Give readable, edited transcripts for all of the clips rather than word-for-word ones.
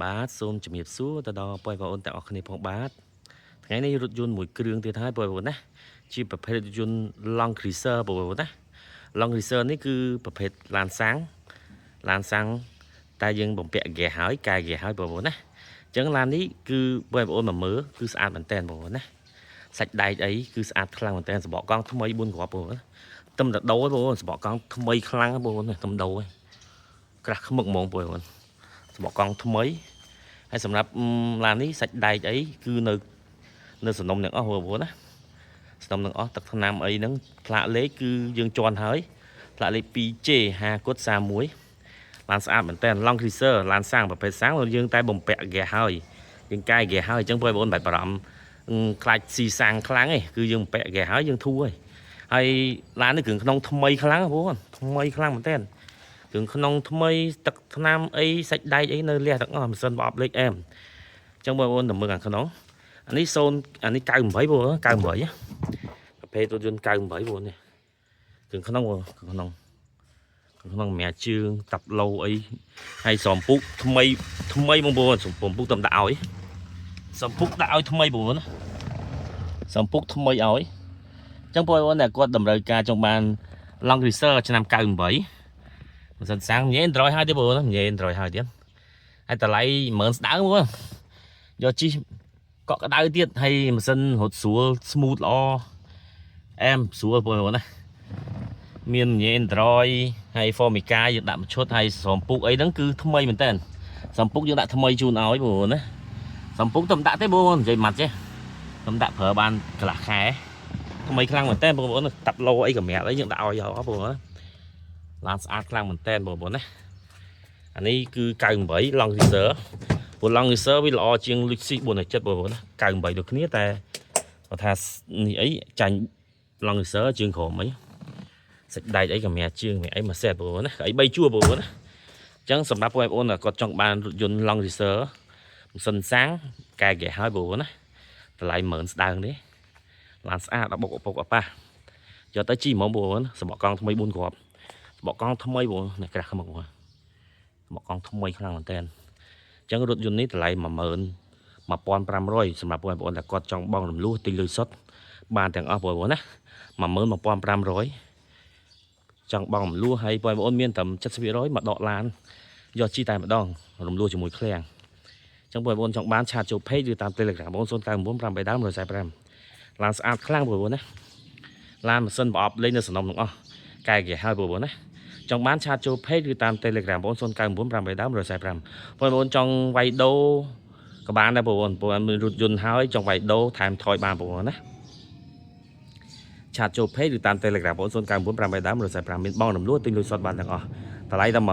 បាទសូមជំរាបសួរទៅដល់បងប្អូនទាំងអស់គ្នាផងបាទថ្ងៃនេះរថយន្តមួយគ្រឿងទៀតហើយបងប្អូនណាជាប្រភេទរថយន្ត Long Cruiser បងប្អូនណា Long Cruiser នេះគឺប្រភេទឡានសាំងតែយើងបំពាក់ហ្គាសហើយកែហ្គាសហើយបងប្អូនណាអញ្ចឹងឡាននេះគឺបងប្អូនមកមើលគឺស្អាតមែនតើបងប្អូនណាសាច់ដែកអីគឺស្អាតខ្លាំងមែនតើសបកកង់ថ្មី4គ្រាប់បងប្អូនទឹមតែដូរបងប្អូនសបកកង់ថ្មីខ្លាំងបងប្អូនទឹមដូរក្រាស់ខ្មឹកហ្មងបងប្អូនសបកកង់ថ្មីហើយសម្រាប់ឡាននេះសាច់ដែកអីគឺនៅសំណុំទាំងអស់បងប្អូនណាសំណុំទាំងអស់ទឹកថ្នាំអីហ្នឹងផ្លាកលេខគឺយើងជន់ហើយផ្លាកលេខ 2J5031 ឡានស្អាតមែនតើ Long Cruiser ឡានសាំងប្រភេទសាំងយើងតែបំពាក់ហ្គាសហើយយើងកែហ្គាសហើយអញ្ចឹងបងប្អូនបាច់បារម្ភខ្លាចស៊ីសាំងខ្លាំងឯងគឺយើងបំពាក់ហ្គាសហើយយើងធូរហើយឡាននេះគ្រឿងក្នុងថ្មីខ្លាំងបងប្អូនថ្មីខ្លាំងមែនតើគ្រឿងក្នុងថ្មីទឹកថ្នាំអីសាច់ដែកអីនៅលះទាំងអស់ម៉ាស៊ីនប្រអប់លេខអែមអញ្ចឹងបងប្អូនទៅមើលខាងក្នុងអានេះ98បងប្អូន98ប្រភេទរថយន្ត98បងប្អូននេះគ្រឿងក្នុងម្រាជើងតាប់ឡូអីហើយសំពុកថ្មីបងប្អូនសំពុកតំដាក់ឲ្យសំពុកដាក់ឲ្យថ្មីបងប្អូនសំពុកថ្មីឲ្យអញ្ចឹងបងប្អូនតែគាត់តម្រូវការចង់បាន Long Cruiser ឆ្នាំ98ម៉ាស៊ីនសាំងញ៉េ100ហើយទេបងប្អូនញ៉េ100ហើយទៀតហើយតម្លៃ10000ស្ដើងបងប្អូនយកជីកក់ក្ដៅទៀតហើយម៉ាស៊ីនរត់ស្រួល smooth ល្អអែមស្រួលបងប្អូនណាមានញ៉េ Android ហើយ Formica យើងដាក់មួយឈុតហើយសំពុកអីហ្នឹងគឺថ្មីមែនតើសំពុកយើងដាក់ថ្មីជូនឲ្យបងប្អូនណាសំពុកតែមិនដាក់ទេបងប្អូននិយាយម៉ាត់ចេះតែដាក់ប្រើបានកន្លះខែថ្មីខ្លាំងមែនតើបងប្អូនតាប់ឡូអីកម្រាស់អីយើងដាក់ឲ្យបងប្អូនឡានស្អាតខ្លាំងមែនតើបងប្អូនណាអានេះគឺ98 Long Cruiser ព្រោះ Long Cruiser វាល្អជាង Luxus 470បងប្អូនណា98ដូចគ្នាតែគាត់ថានេះអីចាញ់ Long Cruiser ជើងក្រោមអីសាច់ដែកអីកម្រាស់ជើងអីមួយសេតបងប្អូនណាអី3ជួរបងប្អូនណាអញ្ចឹងសម្រាប់បងប្អូនគាត់ចង់បានរថយន្ត Long Cruiser ម៉ាស៊ីនសាំងកែហ្គាសហើយបងប្អូនណាតម្លៃ10000ស្ដើងទេឡានស្អាតអបុកអប៉ះយកទៅជីហ្មងបងប្អូនសបកកង់ថ្មី4គ្រាប់សបកកង់ថ្មីបងនេះក្រាស់ខ្មឹកបងសបកកង់ថ្មីខ្លាំងមែនតើអញ្ចឹងរថយន្តនេះតម្លៃ11500សម្រាប់បងប្អូនតែគាត់ចង់បង់រំលោះទិញលុយសុទ្ធបានទាំងអស់បងប្អូនណា11500ចង់បង់រំលោះហើយបងប្អូនមានតែ70%មកដកឡានយកជីតែម្ដងរំលោះជាមួយឃ្លាំងអញ្ចឹងបងប្អូនចង់បានឆាតចូល page ឬតាម Telegram បងប្អូន09983145ឡានស្អាតខ្លាំងបងប្អូនណាឡានម៉ាស៊ីនប្រអប់លេងនៅសំណុំទាំងអស់កែហ្គាសហើយបងប្អូនណាចង់បានឆាតចូល page ឬតាម Telegram បងប្អូន09983145បងប្អូនចង់វាយដូរក៏បានដែរបងប្អូនមានរថយន្តហើយចង់វាយដូរថែមថយបានបងប្អូនណាឆាតចូល page ឬតាម Telegram បងប្អូន09983145មានបងរំលោះទិញលុយសុទ្ធបានទាំងអស់តម្លៃតែ11500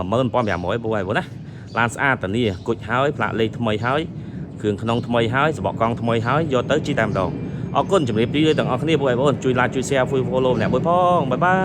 បងប្អូនណាឡានស្អាតតានីគុជហើយផ្លាកលេខថ្មីហើយគ្រឿងក្នុងថ្មីហើយសបកកង់ថ្មីហើយយកទៅជីតែម្ដងអរគុណជម្រាបលាទាំងអស់គ្នាបងប្អូនជួយ like ជួយ share follow ម្នាក់មួយផងបាយបាយ